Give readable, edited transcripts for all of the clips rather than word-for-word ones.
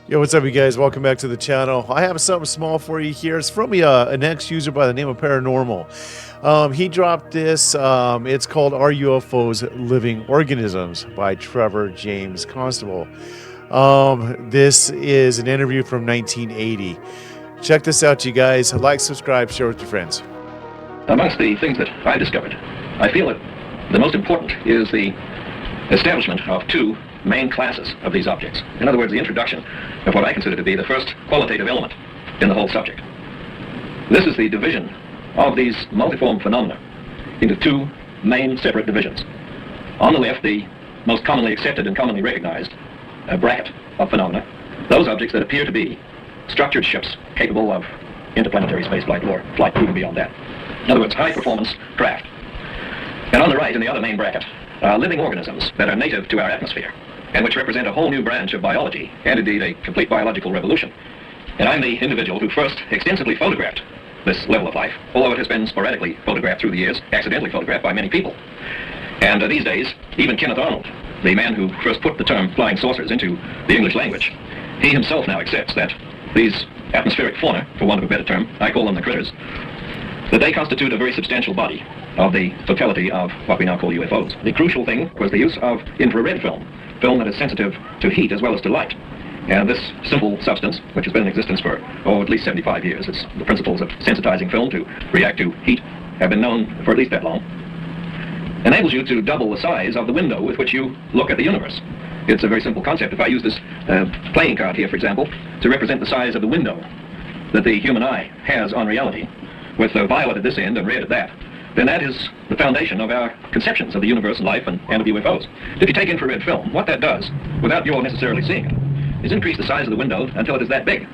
Yo, what's up, you guys? Welcome back to the channel. I have something small for you here. It's from an ex-user by the name of Paranormal. He dropped this. It's called "Are UFOs Living Organisms" by Trevor James Constable. This is an interview from 1980. Check this out, you guys. Like, subscribe, share with your friends. Amongst the things that I discovered, I feel that the most important is the establishment of two main classes of these objects. In other words, the introduction of what I consider to be the first qualitative element in the whole subject. This is the division of these multiform phenomena into two main separate divisions. On the left, the most commonly accepted and commonly recognized bracket of phenomena, those objects that appear to be structured ships capable of interplanetary spaceflight or flight even beyond that. In other words, high-performance craft. And on the right, in the other main bracket, living organisms that are native to our atmosphere and which represent a whole new branch of biology and indeed a complete biological revolution. And I'm the individual who first extensively photographed this level of life, although it has been sporadically photographed through the years, accidentally photographed by many people. And these days, even Kenneth Arnold, the man who first put the term flying saucers into the English language, he himself now accepts that these atmospheric fauna, for want of a better term, I call them the critters, that they constitute a very substantial body of the totality of what we now call UFOs. The crucial thing was the use of infrared film that is sensitive to heat as well as to light. And this simple substance, which has been in existence for, at least 75 years, it's the principles of sensitizing film to react to heat have been known for at least that long, enables you to double the size of the window with which you look at the universe. It's a very simple concept. If I use this playing card here, for example, to represent the size of the window that the human eye has on reality, with violet at this end and red at that, then that is the foundation of our conceptions of the universe and life and of UFOs. If you take infrared film, what that does, without you necessarily seeing it, is increase the size of the window until it is that big.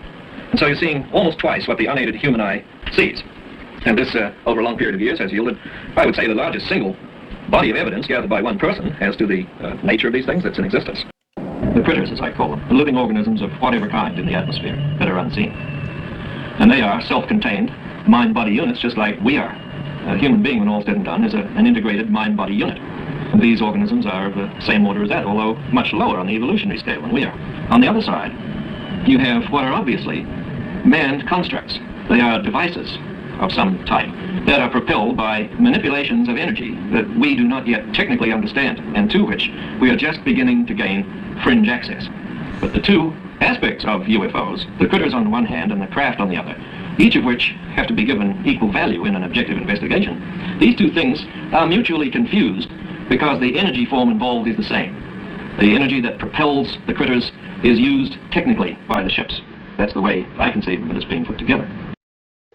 And so you're seeing almost twice what the unaided human eye sees. And this, over a long period of years, has yielded, I would say, the largest single body of evidence gathered by one person as to the nature of these things that's in existence. The critters, as I call them, the living organisms of whatever kind in the atmosphere that are unseen. And they are self-contained mind-body units, just like we are. A human being, when all's said and done, is an integrated mind-body unit. And these organisms are of the same order as that, although much lower on the evolutionary scale than we are. On the other side, you have what are obviously manned constructs. They are devices of some type that are propelled by manipulations of energy that we do not yet technically understand, and to which we are just beginning to gain fringe access. But the two aspects of UFOs, the critters on one hand and the craft on the other, each of which have to be given equal value in an objective investigation, these two things are mutually confused because the energy form involved is the same. The energy that propels the critters is used technically by the ships. That's the way I conceive of it as being put together.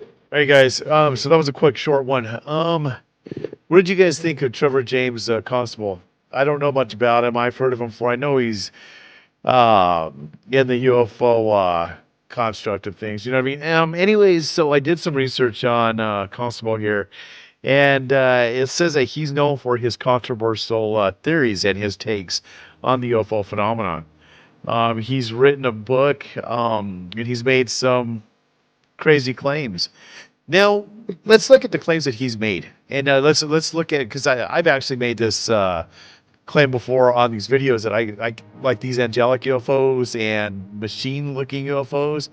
All right, guys. So that was a quick, short one. What did you guys think of Trevor James Constable? I don't know much about him. I've heard of him before. I know he's in the UFO construct of things. You know what I mean? Anyways, so I did some research on Constable here, and it says that he's known for his controversial theories and his takes on the UFO phenomenon. He's written a book, and he's made some crazy claims. Now, let's look at the claims that he's made, and let's look at it, because I've actually made this claim before on these videos that I like these angelic UFOs and machine-looking UFOs.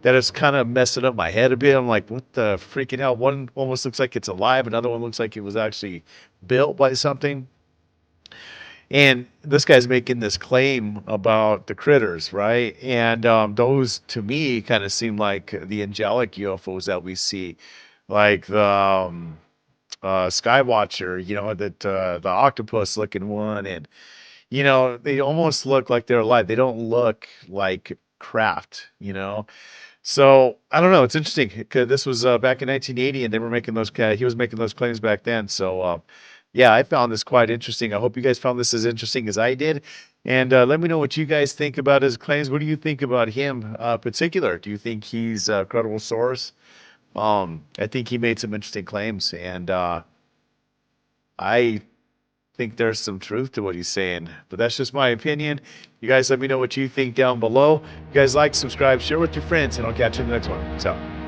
That is kind of messing up my head a bit. I'm like, what the freaking hell? One almost looks like it's alive, another one looks like it was actually built by something. And this guy's making this claim about the critters, right? And those, to me, kind of seem like the angelic UFOs that we see, like the Skywatcher, the octopus-looking one, and they almost look like they're alive. They don't look like craft. So I don't know. It's interesting because this was back in 1980, and they were making those. He was making those claims back then. So yeah, I found this quite interesting. I hope you guys found this as interesting as I did. And let me know what you guys think about his claims. What do you think about him in particular? Do you think he's a credible source? I think he made some interesting claims, and I think there's some truth to what he's saying. But that's just my opinion. You guys let me know what you think down below. You guys like, subscribe, share with your friends, and I'll catch you in the next one. So.